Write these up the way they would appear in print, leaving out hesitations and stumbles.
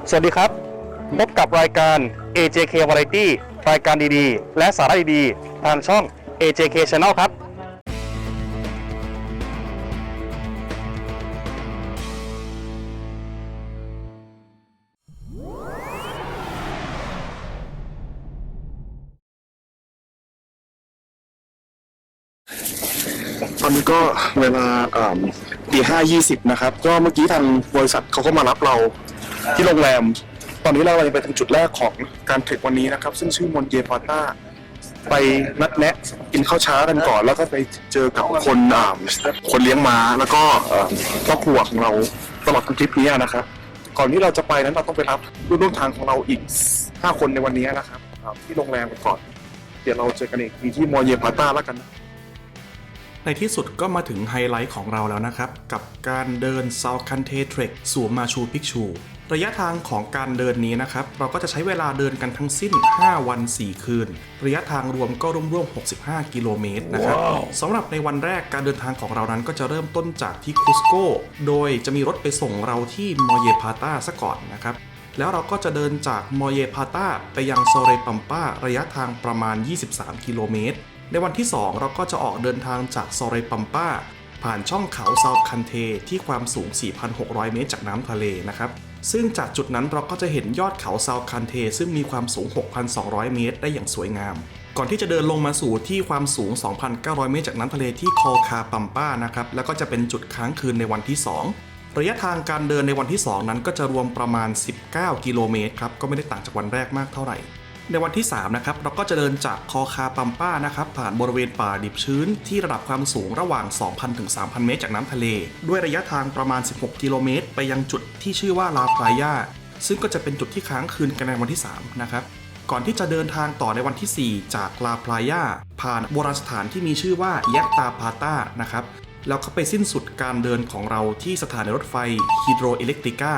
สวัสดีครับพบกับรายการ AJK Variety รายการดีๆและสาระดีๆทางช่อง AJK Channel ครับตอนนี้ก็เวลาตี5:20นะครับก็เมื่อกี้ทางบริษัทเขาก็มารับเราที่โรงแรมตอนนี้เราจะไปถึงจุดแรกของการเทรควันนี้นะครับซึ่งชื่อมอนเยพาต้าไปนัดแนะกินข้าวเช้ากันก่อนแล้วก็ไปเจอกับคนเลี้ยงม้าแล้วก็ครอบครัวของเราตลอดทั้งทริปนี้นะครับก่อนที่เราจะไปนั้นเราต้องไปรับผู้ร่วมทางของเราอีก5 คนในวันนี้นะครับที่โรงแรมก่อนเดี๋ยวเราเจอกันอีกทีที่มอนเยพาต้าแล้วกันในที่สุดก็มาถึงไฮไลท์ของเราแล้วนะครับกับการเดิน South Kante Trek สู่มาชูพิกชูระยะทางของการเดินนี้นะครับเราก็จะใช้เวลาเดินกันทั้งสิ้น5 วัน 4 คืนระยะทางรวมก็ร่วมๆ65 กิโลเมตรนะครับสำหรับในวันแรกการเดินทางของเรานั้นก็จะเริ่มต้นจากที่คุสโกโดยจะมีรถไปส่งเราที่มอเยพาต้าซะก่อนนะครับแล้วเราก็จะเดินจากมอเยพาต้าไปยังโซเรปัมป้าระยะทางประมาณ23 กิโลเมตรในวันที่ 2 เราก็จะออกเดินทางจากโซเรปัมป้าผ่านช่องเขาซาวคันเทที่ความสูง 4,600 เมตรจากน้ำทะเลนะครับซึ่งจากจุดนั้นเราก็จะเห็นยอดเขาซาวคันเทซึ่งมีความสูง 6,200 เมตรได้อย่างสวยงามก่อนที่จะเดินลงมาสู่ที่ความสูง 2,900 เมตรจากน้ำทะเลที่คอคาปัมป้านะครับแล้วก็จะเป็นจุดค้างคืนในวันที่ 2ระยะทางการเดินในวันที่ 2 นั้นก็จะรวมประมาณ19 กิโลเมตรครับก็ไม่ได้ต่างจากวันแรกมากเท่าไหร่ในวันที่ 3 นะครับเราก็จะเดินจากคอคาปัมป้านะครับผ่านบริเวณป่าดิบชื้นที่ระดับความสูงระหว่าง 2,000 ถึง 3,000 เมตรจากน้ำทะเลด้วยระยะทางประมาณ16 กิโลเมตรไปยังจุดที่ชื่อว่าลาพลายาซึ่งก็จะเป็นจุดที่ค้างคืนกันในวันที่ 3 นะครับก่อนที่จะเดินทางต่อในวันที่ 4 จากลาพลายาผ่านโบราณสถานที่มีชื่อว่าแยกตาพาต้านะครับแล้วก็ไปสิ้นสุดการเดินของเราที่สถานีรถไฟฮิโดรอิเล็กตริก้า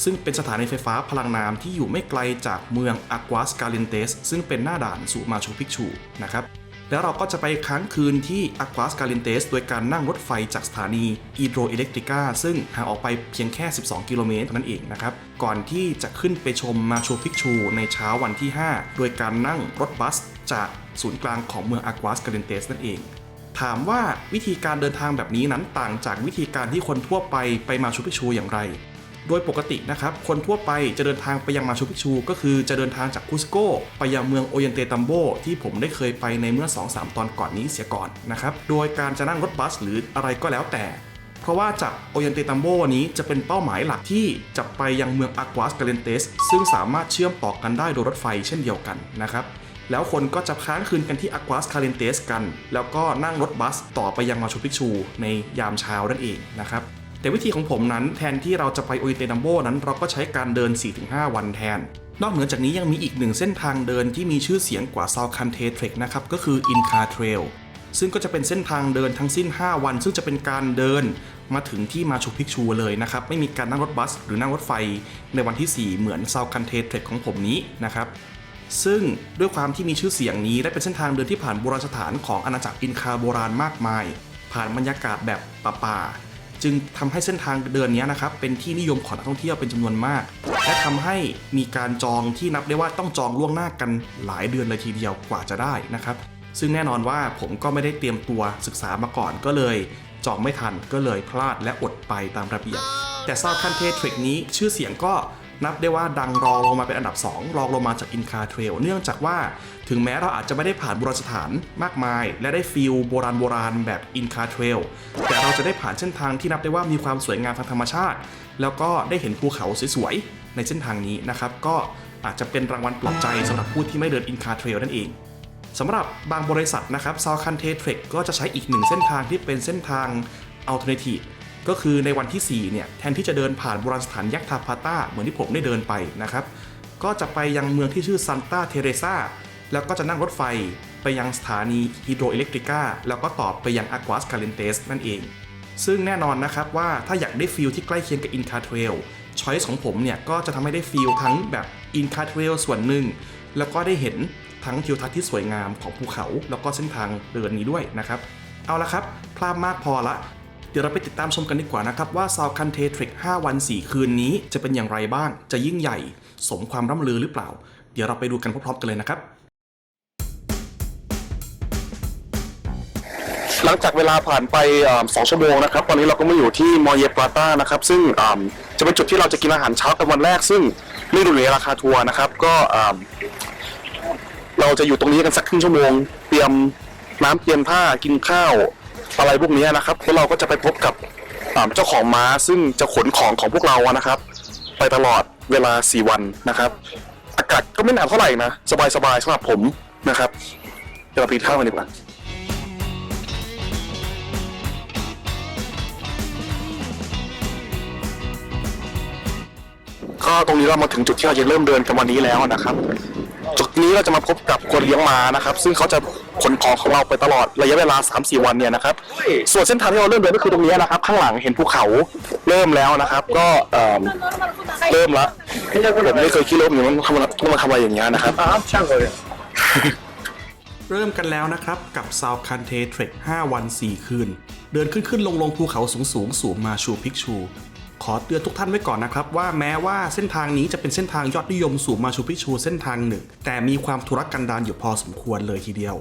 ซึ่งเป็นสถานีไฟฟ้าพลังน้ำที่อยู่ไม่ไกลจากเมืองอากวาสกาลินเตสซึ่งเป็นหน้าด่านสู่มาชูพิกชูนะครับแล้วเราก็จะไปค้างคืนที่อากวาสกาลินเตสโดยการนั่งรถไฟจากสถานีฮิโดรอิเล็กตริก้าซึ่งห่างออกไปเพียงแค่12 กิโลเมตรเท่านั้นเองนะครับก่อนที่จะขึ้นไปชมมาชูพิกชูในเช้าวันที่ 5 โดยการนั่งรถบัสจากศูนย์กลางของเมืองอากวาสกาลินเตสนั่นเองถามว่าวิธีการเดินทางแบบนี้นั้นต่างจากวิธีการที่คนทั่วไปมาชูพิกชูอย่างไรโดยปกตินะครับคนทั่วไปจะเดินทางไปยังมาชูพิกชูก็คือจะเดินทางจากคุสโกไปยังเมืองโอเยนเตตัมโบที่ผมได้เคยไปในเมื่อ 2-3 ตอนก่อนนี้เสียก่อนนะครับโดยการจะนั่งรถบัสหรืออะไรก็แล้วแต่เพราะว่าจากโอเยนเตตัมโบนี้จะเป็นเป้าหมายหลักที่จะไปยังเมืองอากวาสกาเลนเตสซึ่งสามารถเชื่อมต่อกันได้โดยรถไฟเช่นเดียวกันนะครับแล้วคนก็จะค้างคืนกันที่อากวาสคาเลนเตสกันแล้วก็นั่งรถบัสต่อไปยังมาชูพิกชูในยามเช้านั่นเองนะครับแต่วิธีของผมนั้นแทนที่เราจะไปโอเยนเตตัมโบนั้นเราก็ใช้การเดิน 4-5 วันแทนนอกเหนือจากนี้ยังมีอีกหนึ่งเส้นทางเดินที่มีชื่อเสียงกว่า South Kante Trek นะครับก็คือ Inca Trail ซึ่งก็จะเป็นเส้นทางเดินทั้งสิ้น5 วันซึ่งจะเป็นการเดินมาถึงที่มาชูพิกชูเลยนะครับไม่มีการนั่งรถบัสหรือนั่งรถไฟในวันที่ 4 เหมือน South Kante Trek ของผมนี้นะครับซึ่งด้วยความที่มีชื่อเสียงนี้และเป็นเส้นทางเดินที่ผ่านโบราณสถานของอาณาจักรอินคาโบราณมากมายผ่านบรรยากาศแบบป่าจึงทำให้เส้นทางเดินนี้นะครับเป็นที่นิยมของนักท่องเที่ยวเป็นจำนวนมากและทำให้มีการจองที่นับได้ว่าต้องจองล่วงหน้ากันหลายเดือนเลยทีเดียวกว่าจะได้นะครับซึ่งแน่นอนว่าผมก็ไม่ได้เตรียมตัวศึกษามาก่อนก็เลยจองไม่ทันก็เลยพลาดและอดไปตามระเบียบแต่South Kante Trekนี้ชื่อเสียงก็นับได้ว่าดังรองลงมาเป็นอันดับ 2 รองลงมาจาก Inca Trail เนื่องจากว่าถึงแม้เราอาจจะไม่ได้ผ่านโบราณสถานมากมายและได้ฟีลโบราณแบบ Inca Trail แต่เราจะได้ผ่านเส้นทางที่นับได้ว่ามีความสวยงามทางธรรมชาติแล้วก็ได้เห็นภูเขาสวยๆในเส้นทางนี้นะครับก็อาจจะเป็นรางวัลปลอบใจสำหรับผู้ที่ไม่เดิน Inca Trail นั่นเองสำหรับบางบริษัทนะครับ South Kante Trek ก็จะใช้อีกหนึ่งเส้นทางที่เป็นเส้นทาง Alternativeก็คือในวันที่ 4 เนี่ยแทนที่จะเดินผ่านโบราณสถานยักษ์ทาพาต้าเหมือนที่ผมได้เดินไปนะครับก็จะไปยังเมืองที่ชื่อซันตาเทเรซาแล้วก็จะนั่งรถไฟไปยังสถานีฮิโดรอิเล็กตริก้าแล้วก็ต่อไปยังอากวาสคาเลนเตสนั่นเองซึ่งแน่นอนนะครับว่าถ้าอยากได้ฟีลที่ใกล้เคียงกับอินคาเทรลช้อยส์ของผมเนี่ยก็จะทำให้ได้ฟีลทั้งแบบอินคาเทรลส่วนหนึ่งแล้วก็ได้เห็นทั้งทิวทัศน์ที่สวยงามของภูเขาแล้วก็เส้นทางเดินนี้ด้วยนะครับเอาละครับพลาดมากพอละเ ดี๋ยวเราไปติดตามชมกันดีกว่านะครับว่า South Country Trek 5 วัน 4 คืนนี้จะเป็นอย่างไรบ้างจะยิ่งใหญ่สมความร่ำลือหรือเปล่าเดี๋ยวเราไปดูกันพร้อมๆกันเลยนะครับหลังจากเวลาผ่านไป2 ชั่วโมงนะครับตอนนี้เราก็มาอยู่ที่มอเยปลาต้านะครับซึ่งจะเป็นจุดที่เราจะกินอาหารเช้ากันวันแรกซึ่งไม่ดูในราคาทัวร์นะครับก็เราจะอยู่ตรงนี้กันสักครึ่งชั่วโมงเตรียมน้ำเตรียมผ้ากินข้าวอะไรพวกนี้นะครับแล้วเราก็จะไปพบกับเจ้าของม้าซึ่งจะขนของพวกเรานะครับไปตลอดเวลา4 วันนะครับอากาศก็ไม่หนาวเท่าไหร่นะสบายสำหรับผมนะครับเดี๋ยวเราไปกินข้าวกันดีกว่าก็ตรงนี้เรามาถึงจุดที่เราจะเริ่มเดินกันวันนี้แล้วนะครับจุดนี้เราจะมาพบกับคนเลี้ยงม้านะครับซึ่งเขาจะขนของเราไปตลอดระยะเวลา 3-4 วันเนี่ยนะครับส่วนเส้นทางที่เราเริ่มเดินก็คือตรงนี้นะครับข้างหลังเห็นภูเขาเริ่มแล้วนะครับก็เริ่มละผมไม่เคยคิดเลยว่ามันต้องมาทำอะไรอย่างเงี้ยนะครับช่างเลย เริ่มกันแล้วนะครับกับ South Country Trek 5 วัน 4 คืนเดินขึ้นลงภูเขาสูงสู่มาชูพิกชูขอเตือนทุกท่านไว้ก่อนนะครับว่าแม้ว่าเส้นทางนี้จะเป็นเส้นทางยอดนิยมสู่มาชูพิกชูเส้นทางหนึ่งแต่มีความทุรกันดารอยู่พอสมควรเลยทีเดียว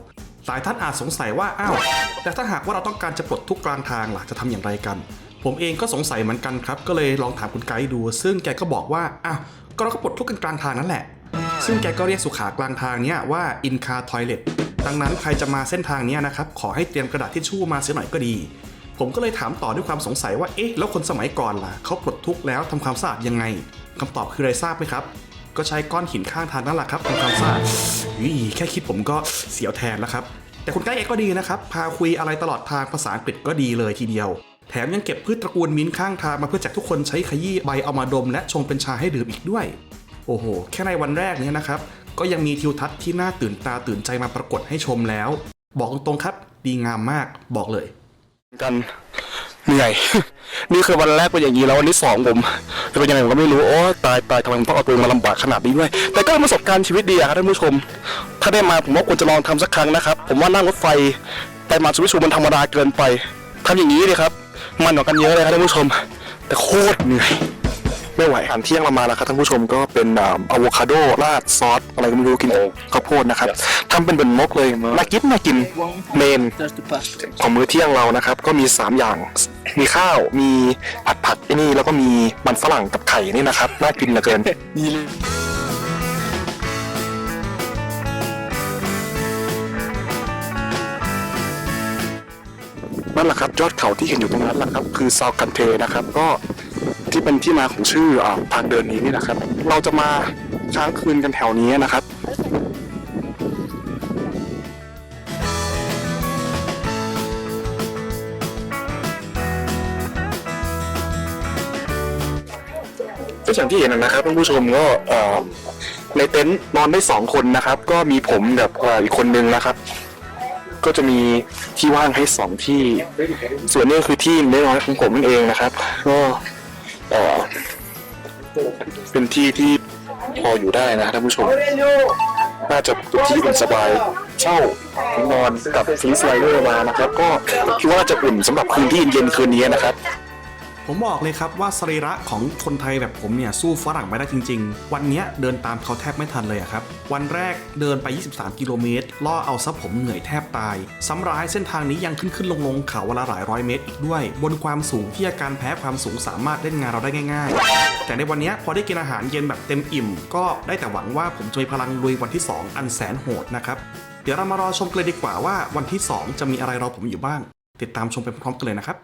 หลายท่านอาจสงสัยว่าอ้าวแต่ถ้าหากว่าเราต้องการจะปลดทุกข์กลางทางล่ะจะทำอย่างไรกันผมเองก็สงสัยเหมือนกันครับก็เลยลองถามคุณไกด์ดูซึ่งแกก็บอกว่าอ้าวก็เราก็ปลดทุกข์กันกลางทางนั่นแหละซึ่งแกก็เรียกสุขากลางทางเนี้ยว่า in car toilet ดังนั้นใครจะมาเส้นทางนี้นะครับขอให้เตรียมกระดาษทิชชู่มาเสียหน่อยก็ดีผมก็เลยถามต่อด้วยความสงสัยว่าเอ๊ะแล้วคนสมัยก่อนล่ะเขาปลดทุกข์แล้วทำความสะอาดยังไงคำตอบคืออะไรทราบไหมครับก็ใช้ก้อนหินข้างทางนั่นแหละครับทำความสะอาดแค่คิดผมก็เสียวแทนแล้วครับแต่คุณไกด์เองก็ดีนะครับพาคุยอะไรตลอดทางภาษาอังกฤษก็ดีเลยทีเดียวแถมยังเก็บพืชตระกูลมิ้นท์ข้างทางมาเพื่อแจกทุกคนใช้ขยี้ใบเอามาดมและชงเป็นชาให้ดื่มอีกด้วยโอ้โหแค่ในวันแรกนี้นะครับก็ยังมีทิวทัศน์ที่น่าตื่นตาตื่นใจมาปรากฏให้ชมแล้วบอกตรงๆครับดีงามมากบอกเลยกันเหนื่อย นี่คือวันแรกเป็นอย่างนี้แล้ววันที่2ผมจะเป็นยังไงผมก็ไม่รู้โอ้ตายทำไมผมต้องเอาตัวมาลำบากขนาดนี้ด้วยแต่ก็เป็นประสบการณ์ชีวิตดีครับท่านผู้ชมถ้าได้มาผมว่าควรจะลองทำสักครั้งนะครับผมว่านั่งรถไฟไปมาชูพิชูมันธรรมดาเกินไปทำอย่างนี้เลยครับมันกว่ากันเยอะเลยครับท่านผู้ชมแต่โคตรเหนื่อยไม่ไหวอาหารเที่ยงเรามาแล้วครับท่านผู้ชมก็เป็นอะโวคาโดราดซอสอะไรก็ไม่รู้กินข้าวโพดนะครับทำเป็นนกเลยน่ากินเมนของมื้อเที่ยงเรานะครับก็มี3 อย่างมีข้าวมีผัดนี่แล้วก็มีมันฝรั่งกับไข่นี่นะครับน่ากินเหลือเกินนี่เลยนั่นแหละครับยอดเขาที่เห็นอยู่ตรงนั้นแหละครับคือซาวคันเทนะครับก็ที่เป็นที่มาของชื่อทางเดินนี้นี่นะครับเราจะมาค้างคืนกันแถวนี้นะครับก็อย่างที่เห็นนะครับท่านผู้ชมก็ในเต็นท์นอนได้2 คนนะครับก็มีผมกับอีกคนนึงนะครับก็จะมีที่ว่างให้2 ที่ส่วนนี้คือที่น้อยๆของผมเองนะครับก็เป็นที่ที่พออยู่ได้นะท่านผู้ชมน่าจะที่อุ่นสบายเช่านอนกับฟรีสไลเดอร์มานะครับก็คิดว่าจะอุ่นสำหรับคืนที่เย็นคืนนี้นะครับ ผมบอกเลยครับว่าสรีระของคนไทยแบบผมเนี่ยสู้ฝรั่งไม่ได้จริงๆวันนี้เดินตามเขาแทบไม่ทันเลยครับวันแรกเดินไป23 กิโลเมตรล่อเอาซะผมเหนื่อยแทบตายซ้ำร้ายเส้นทางนี้ยังขึ้นลงเขาวันละหลายร้อยเมตรอีกด้วยบนความสูงที่อาการแพ้ความสูงสามารถเล่นงานเราได้ง่ายๆแต่ในวันนี้พอได้กินอาหารเย็นแบบเต็มอิ่มก็ได้แต่หวังว่าผมจะมีพลังลุยวันที่2อันแสนโหดนะครับเดี๋ยวเรามารอชมกันเลยดีกว่าว่าวันที่2จะมีอะไรรอผมอยู่บ้างติดตามชมไปพร้อมๆกันเลยนะครับ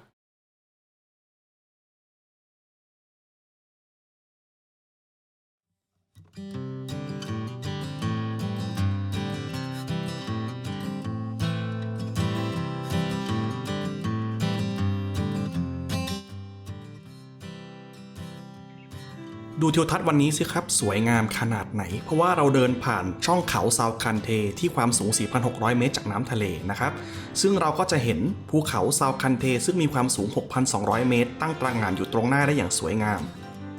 ดูทิวทัศน์วันนี้สิครับสวยงามขนาดไหนเพราะว่าเราเดินผ่านช่องเขาซาวคันเทที่ความสูง 4,600 เมตรจากน้ำทะเลนะครับซึ่งเราก็จะเห็นภูเขาซาวคันเทซึ่งมีความสูง 6,200 เมตรตั้งตระหง่านอยู่ตรงหน้าได้อย่างสวยงาม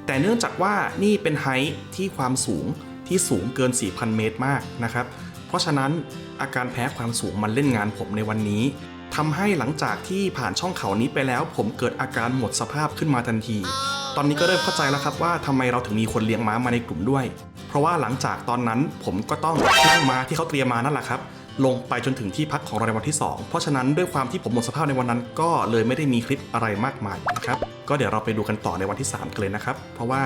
แต่เนื่องจากว่านี่เป็นไฮท์ที่ความสูงที่สูงเกิน 4,000 เมตรมากนะครับเพราะฉะนั้นอาการแพ้ความสูงมันเล่นงานผมในวันนี้ ทำให้หลังจากที่ผ่านช่องเขานี้ไปแล้วผมเกิดอาการหมดสภาพขึ้นมาทันที ตอนนี้ก็เริ่มเข้าใจแล้วครับว่าทำไมเราถึงมีคนเลี้ยงม้ามาในกลุ่มด้วย เพราะว่าหลังจากตอนนั้นผมก็ต้องนั่งม้าที่เขาเตรียมมานั่นแหละครับลงไปจนถึงที่พักของเราในวันที่ 2เพราะฉะนั้นด้วยความที่ผมหมดสภาพในวันนั้นก็เลยไม่ได้มีคลิปอะไรมากมายนะครับก็เดี๋ยวเราไปดูกันต่อในวันที่ 3กันเลยนะครับเพราะว่า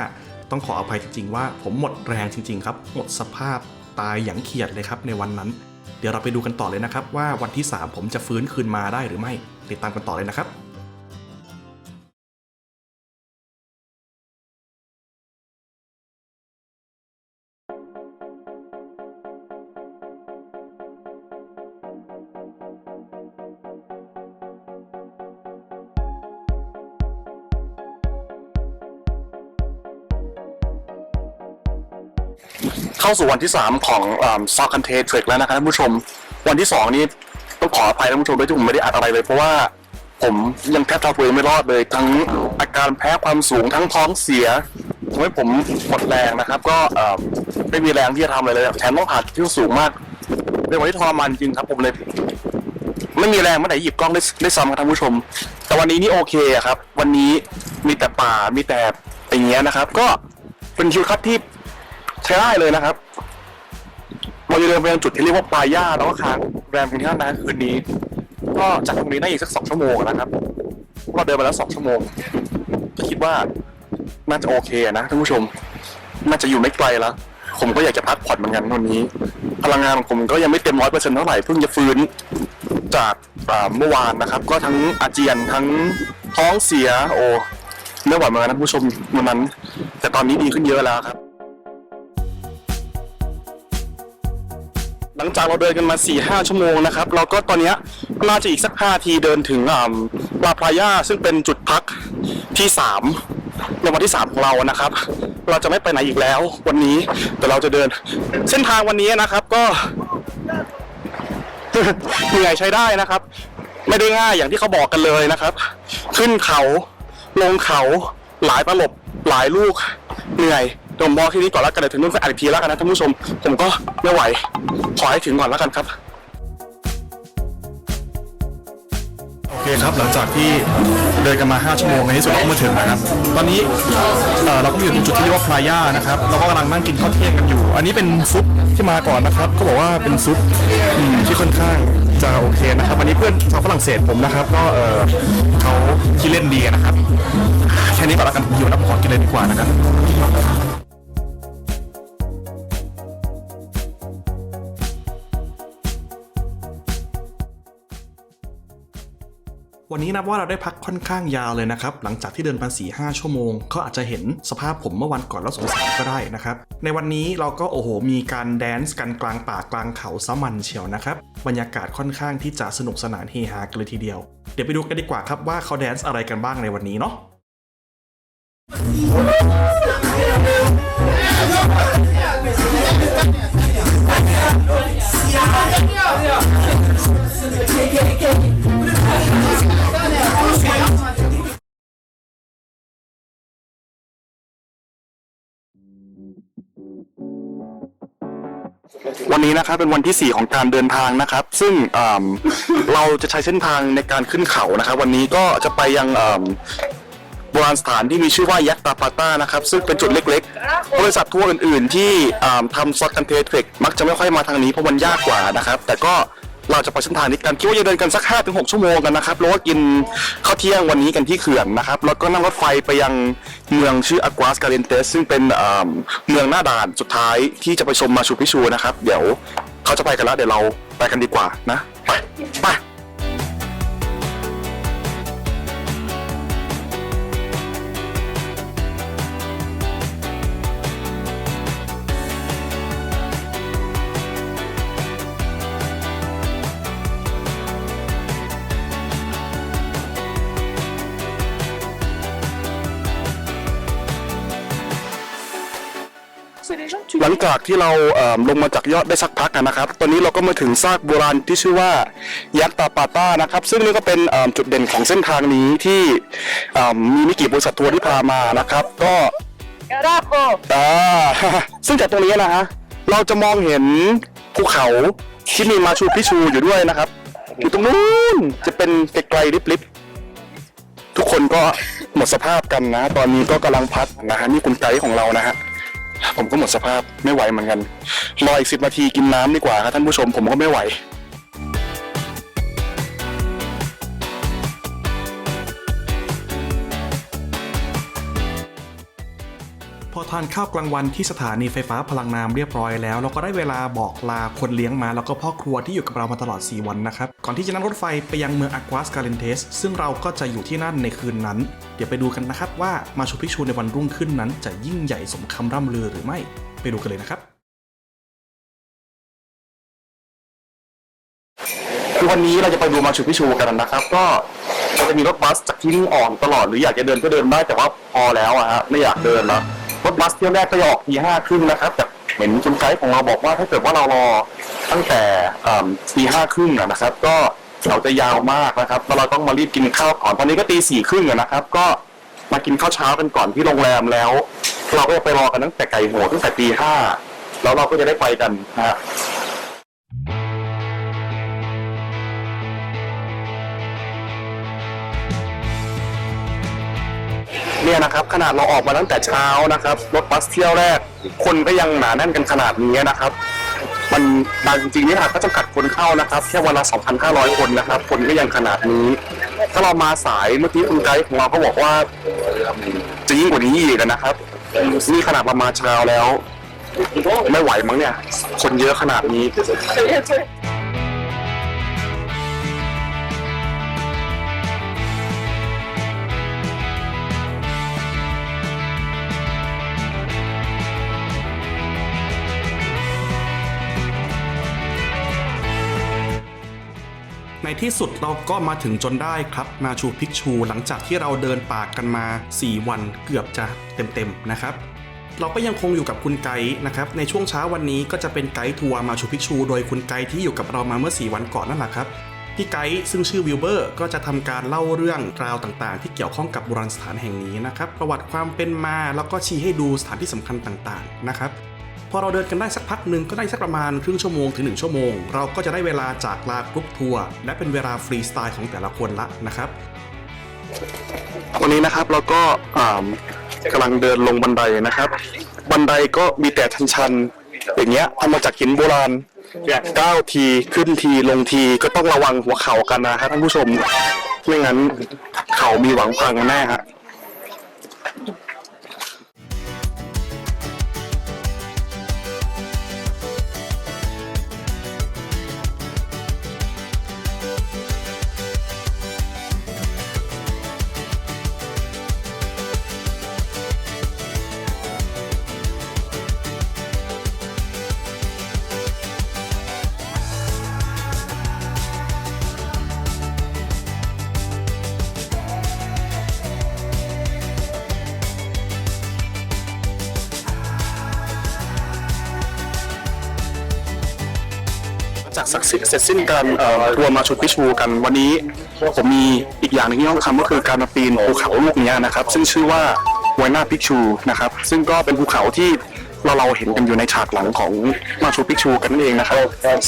ต้องขออภัยจริงๆว่าผมหมดแรงจริงๆครับหมดสภาพตายอย่างเขียดเลยครับในวันนั้นเดี๋ยวเราไปดูกันต่อเลยนะครับว่าวันที่ 3ผมจะฟื้นคืนมาได้หรือไม่ติดตามกันต่อเลยนะครับเข้าสู่วันที่ 3 ของSouth Country Trek แล้วนะครับท่านผู้ชมวันที่ 2นี้ต้องขออภัยท่านผู้ชมด้วยที่ผมไม่ได้อัดอะไรเลยเพราะว่าผมยังแทบจะตัวเองไม่รอดเลยทั้งอาการแพ้ความสูงทั้งท้องเสียทำให้ผมหมดแรงนะครับก็ไม่มีแรงที่จะทำอะไรเลยแถมต้องผ่านที่สูงมากเป็นวันที่ทรมานจริงครับผมเลยไม่มีแรงเมื่อไหร่หยิบกล้องได้ซ้ำครับท่านผู้ชมแต่วันนี้นี่โอเคครับวันนี้มีแต่ป่ามีแต่อย่างเงี้ยนะครับก็เป็นทิวทัศน์ที่ใช้ได้เลยนะครับเราจะเดินไปยังจุดที่เรียกว่าปลายย่าแล้วก็ค้างแรมกันที่นั่นนะคืนนี้ก็จากตรงนี้ได้อีกสัก2 ชั่วโมงนะครับเราเดินมาแล้ว2 ชั่วโมงคิดว่าน่าจะโอเคนะท่านผู้ชมน่าจะอยู่ไม่ไกลแล้วผมก็อยากจะพักผ่อนเหมือนกันวันนี้พลังงานของผมก็ยังไม่เต็ม 100% เท่าไหร่เพิ่งจะฟื้นจากเมื่อวานนะครับก็ทั้งอาเจียนทั้งท้องเสียโอ้ไม่ไหวเหมือนกันนะท่านผู้ชมวันนั้นแต่ตอนนี้ดีขึ้นเยอะแล้วครับหลังจากเราเดินกันมา 4-5 ชั่วโมงนะครับเราก็ตอนนี้น่าจะอีกสัก5 นาทีเดินถึงลาพลาย่าซึ่งเป็นจุดพักที่3ในวันที่ 3ของเรานะครับเราจะไม่ไปไหนอีกแล้ววันนี้แต่เราจะเดินเส้นทางวันนี้นะครับก็ เหนื่อยใช้ได้นะครับไม่ได้ง่ายอย่างที่เขาบอกกันเลยนะครับขึ้นเขาลงเขาหลายตลบหลายลูกเหนื่อยผมบอกที่นี้ก่อนแล้วกันเดี๋ยวถึงนู่นไปอัดอีกทีแล้วกันนะท่านผู้ชมผมก็ไม่ไหวขอให้ถึงก่อนแล้วกันครับโอเคครับหลังจากที่เดินกันมา5 ชั่วโมงในที่สุดเราก็มาถึงนะครับตอนนี้เราก็อยู่ตรงจุดที่เรียกว่าพลาย่านะครับเราก็กำลังนั่งกินข้าวเที่ยงกันอยู่อันนี้เป็นซุปที่มาก่อนนะครับก็บอกว่าเป็นซุปที่ค่อนข้างจะโอเคนะครับวันนี้เพื่อนชาวฝรั่งเศสผมนะครับก็เขาที่เล่นดีนะครับแค่นี้ก่อนแล้วกันอยู่แล้วขอกินเลยดีกว่านะครับวันนี้นับว่าเราได้พักค่อนข้างยาวเลยนะครับหลังจากที่เดินมา 4-5 ชั่วโมงเขาอาจจะเห็นสภาพผมเมื่อวันก่อนแล้วสงสารก็ได้นะครับในวันนี้เราก็โอ้โหมีการแดนซ์กันกลางป่ากลางเขาซะมันเชียวนะครับบรรยากาศค่อนข้างที่จะสนุกสนานเฮฮากันเลยทีเดียวเดี๋ยวไปดูกันดีกว่าครับว่าเขาแดนซ์อะไรกันบ้างในวันนี้เนาะวันนี้นะครับเป็นวันที่ 4 ของการเดินทางนะครับซึ่งเราจะใช้เส้นทางในการขึ้นเขานะครับวันนี้ก็จะไปยังโบราณสถานที่มีชื่อว่ายัตตาปาต้านะครับซึ่งเป็นจุดเล็กๆบริษัททัวร์อื่นๆที่ทำSouth Country Trekมักจะไม่ค่อยมาทางนี้เพราะมันยากกว่านะครับแต่ก็เราจะไปเส้นทางนี้กันคิดว่าจะเดินกันสัก 5-6 ชั่วโมงกันนะครับแล้วก็กินข้าวเที่ยงวันนี้กันที่เขื่อนนะครับแล้วก็นั่งรถไฟไปยังเมืองชื่ออากัวสกาเลนเตสซึ่งเป็นเมืองหน้าด่านสุดท้ายที่จะไปชมมาชูพิชูนะครับเดี๋ยวเขาจะไปกันแล้วเดี๋ยวเราไปกันดีกว่านะไป หลังจากที่เราลงมาจากยอดได้สักพักนะครับตอนนี้เราก็มาถึงซากโบราณที่ชื่อว่ายัตตาปาต้านะครับซึ่งนี่ก็เป็นจุดเด่นของเส้นทางนี้ที่มีไม่กี่บริษัททัวร์ที่พามานะครับก็ซึ่งจากตรงนี้นะฮะเราจะมองเห็นภูเขาที่มีมาชูพิชูอยู่ด้วยนะครับ อยู่ตรงนู้นจะเป็นไกลๆลิบๆทุกคนก็หมดสภาพกันนะตอนนี้ก็กำลังพักนะฮะนี่คุณไกด์ของเรานะฮะผมก็หมดสภาพไม่ไหวเหมือนกันรออีก10 นาทีกินน้ำดีกว่าครับท่านผู้ชมผมก็ไม่ไหว พอทานข้าวกลางวันที่สถานีไฟฟ้าพลังน้ำเรียบร้อยแล้วเราก็ได้เวลาบอกลาคนเลี้ยงม้าแล้วก็พ่อครัวที่อยู่กับเรามาตลอด4 วันนะครับก่อนที่จะนั่งรถไฟไปยังเมืองอากวาสกาเลนเทสซึ่งเราก็จะอยู่ที่นั่นในคืนนั้นเดี๋ยวไปดูกันนะครับว่ามาชูพิกชูในวันรุ่งขึ้นนั้นจะยิ่งใหญ่สมคำร่ำลือหรือไม่ไปดูกันเลยนะครับคือวันนี้เราจะไปดูมาชูพิชูกันนะครับก็เราจะมีรถบัสจากที่นี่ออกตลอดหรืออยากจะเดินก็เดินได้แต่ว่าพอแล้วอะฮะไม่อยากเดินแล้วรถบัสเที่ยวแรกก็จะออกตี 5 ครึ่งนะครับแต่เห็นคุณไกด์ของเราบอกว่าถ้าเกิดว่าเรารอตั้งแต่ตี 5 ครึ่งนะครับก็เราจะยาวมากนะครับแล้วเราต้องมารีบกินข้าวก่อนตอนนี้ก็ตี 4 ครึ่งนะครับก็มากินข้าวเช้ากันก่อนที่โรงแรมแล้วเราก็จะไปรอกันตั้งแต่ไก่โหตั้งแต่ตี 5แล้วเราก็จะได้ไปกันนะฮะเนี่ยนะครับขนาดเราออกมาตั้งแต่เช้านะครับรถบัสเที่ยวแรกคนก็ยังหนาแน่นกันขนาดนี้นะครับมันบางจริงๆนี่ค่ะก็จำกัดคนเข้านะครับแค่วันละ 2,500 คนนะครับคนก็ยังขนาดนี้ถ้าเรามาสายเมื่อกี้คุณไกด์ของเราก็บอกว่าจะยิ่งกว่านี้อีกนะครับนี่ขนาดประมาณเช้าแล้วไม่ไหวมั้งเนี่ยคนเยอะขนาดนี้ในที่สุดเราก็มาถึงจนได้ครับมาชูพิกชูหลังจากที่เราเดินป่ากันมา4 วันเกือบจะเต็มๆนะครับเราก็ยังคงอยู่กับคุณไกด์นะครับในช่วงเช้าวันนี้ก็จะเป็นไกด์ทัวร์มาชูพิกชูโดยคุณไกด์ที่อยู่กับเรามาเมื่อ4 วันก่อนนั่นแหละครับพี่ไกด์ซึ่งชื่อวิลเบอร์ก็จะทำการเล่าเรื่องราวต่างๆที่เกี่ยวข้องกับโบราณสถานแห่งนี้นะครับประวัติความเป็นมาแล้วก็ชี้ให้ดูสถานที่สำคัญต่างๆนะครับพอเราเดินกันได้สักพักหนึ่งก็ได้สักประมาณครึ่งชั่วโมงถึง1 ชั่วโมงเราก็จะได้เวลาจากลากรุ๊ปทัวร์และเป็นเวลาฟรีสไตล์ของแต่ละคนละนะครับวันนี้นะครับเราก็กำลังเดินลงบันไดนะครับบันไดก็มีแต่ชันๆอย่างเงี้ยทำมาจากหินโบราณก้าวทีขึ้นทีลงทีก็ต้องระวังหัวเข่ากันนะครับท่านผู้ชมไม่งั้นเข่ามีหวังพังแน่ฮะจากเสร็จสิ้นการทัวร์มาชูพิชูกันวันนี้ผมมีอีกอย่างหนึงที่ต้องทำก็คือการมาปีนภูเขาลูกนี้นะครับซึ่งชื่อว่าไวน่าพิกชูนะครับซึ่งก็เป็นภูเขาที่เราเห็นกันอยู่ในฉากหลังของมาชูพิกชูกันนั่นเองนะครับ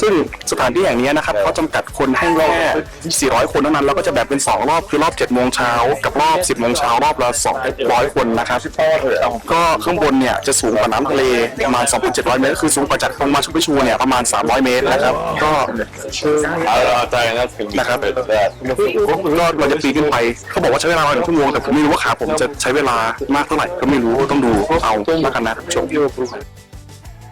ซึ่งสถานที่อย่างนี้นะครับเขาจำกัดคนให้แค่400 คนเท่านั้นแล้วก็จะแบ่งเป็น2 รอบคือรอบ 7 โมงเช้ากับรอบ 10 โมงเช้ารอบละ200 คนนะครับก็ข้างบนเนี่ยจะสูงกว่าน้ำทะเลประมาณ 2,700 เมตรคือสูงกว่าจากตรงมาชูพิชูเนี่ยประมาณ300 เมตรนะครับก็นะครับก็เราจะปีนขึ้นไปเขาบอกว่าใช้เวลา1 ชั่วโมงแต่ผมไม่รู้ว่าขาผมจะใช้เวลามากเท่าไหร่ก็ไม่รู้ต้องดูเอาแล้วกันนะชม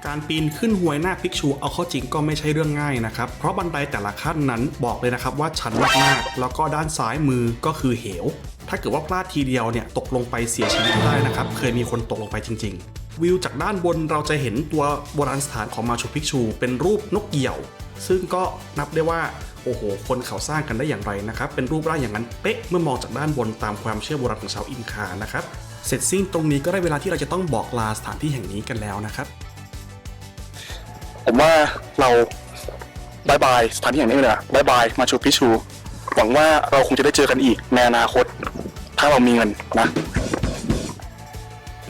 การปีนขึ้นห้วยหน้าพิกชูเอาเข้าจริงก็ไม่ใช่เรื่องง่ายนะครับเพราะบันไดแต่ละขั้นนั้นบอกเลยนะครับว่าชันมากๆแล้วก็ด้านซ้ายมือก็คือเหวถ้าเกิดว่าพลาดทีเดียวเนี่ยตกลงไปเสียชีวิตได้นะครับเคยมีคนตกลงไปจริงๆวิวจากด้านบนเราจะเห็นตัวโบราณสถานของมาชูพิกชูเป็นรูปนกเหยี่ยวซึ่งก็นับได้ว่าโอ้โหคนเขาสร้างกันได้อย่างไรนะครับเป็นรูปร่างอย่างนั้นเป๊ะเมื่อมองจากด้านบนตามความเชื่อโบราณของชาวอินคานะครับเสร็จสิ้นตรงนี้ก็ได้เวลาที่เราจะต้องบอกลาสถานที่แห่งนี้กันแล้วนะครับผมว่าเราบายบายสถานที่อย่างนี้เลยนะบายบายมาชูพิชูหวังว่าเราคงจะได้เจอกันอีกในอนาคตถ้าเรามีเงินนะ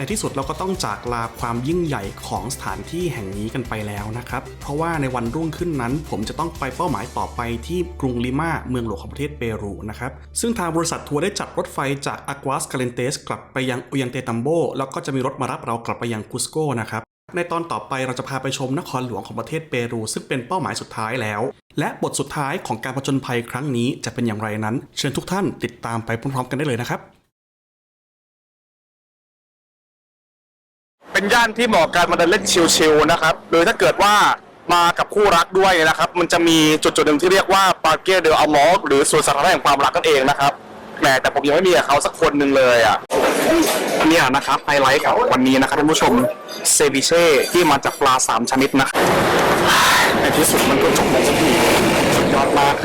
ในที่สุดเราก็ต้องจากลาความยิ่งใหญ่ของสถานที่แห่งนี้กันไปแล้วนะครับเพราะว่าในวันรุ่งขึ้นนั้นผมจะต้องไปเป้าหมายต่อไปที่กรุงลิมาเมืองหลวงของประเทศเปรูนะครับซึ่งทางบริษัททัวร์ได้จัดรถไฟจากอากวาสคาเลนเตสกลับไปยังอุยันเตตัมโบแล้วก็จะมีรถมารับเรากลับไปยังกุสโกนะครับในตอนต่อไปเราจะพาไปชมนครหลวงของประเทศเปรูซึ่งเป็นเป้าหมายสุดท้ายแล้วและบทสุดท้ายของการผจญภัยครั้งนี้จะเป็นอย่างไรนั้นเชิญทุกท่านติดตามไปพร้อมๆกันได้เลยนะครับเป็นย่านที่เหมาะกับการมาเดินเล่นชิลๆนะครับโดยถ้าเกิดว่ามากับคู่รักด้วยนะครับมันจะมีจุดหนึ่งที่เรียกว่าปาร์เกเดลอัลมอร์หรือสวนสาธารณะแห่งความรักนั่นเองนะครับแหมแต่ผมยังไม่มีกับเขาสักคนหนึ่งเลยอ่ะเนี่ยนะครับไฮไลท์กับวันนี้นะครับท่านผู้ชมเซบิเช่ที่มาจากปลา3 ชนิดนะครับในที่สุดมันก็จบแล้วสักทีสุดยอดมาก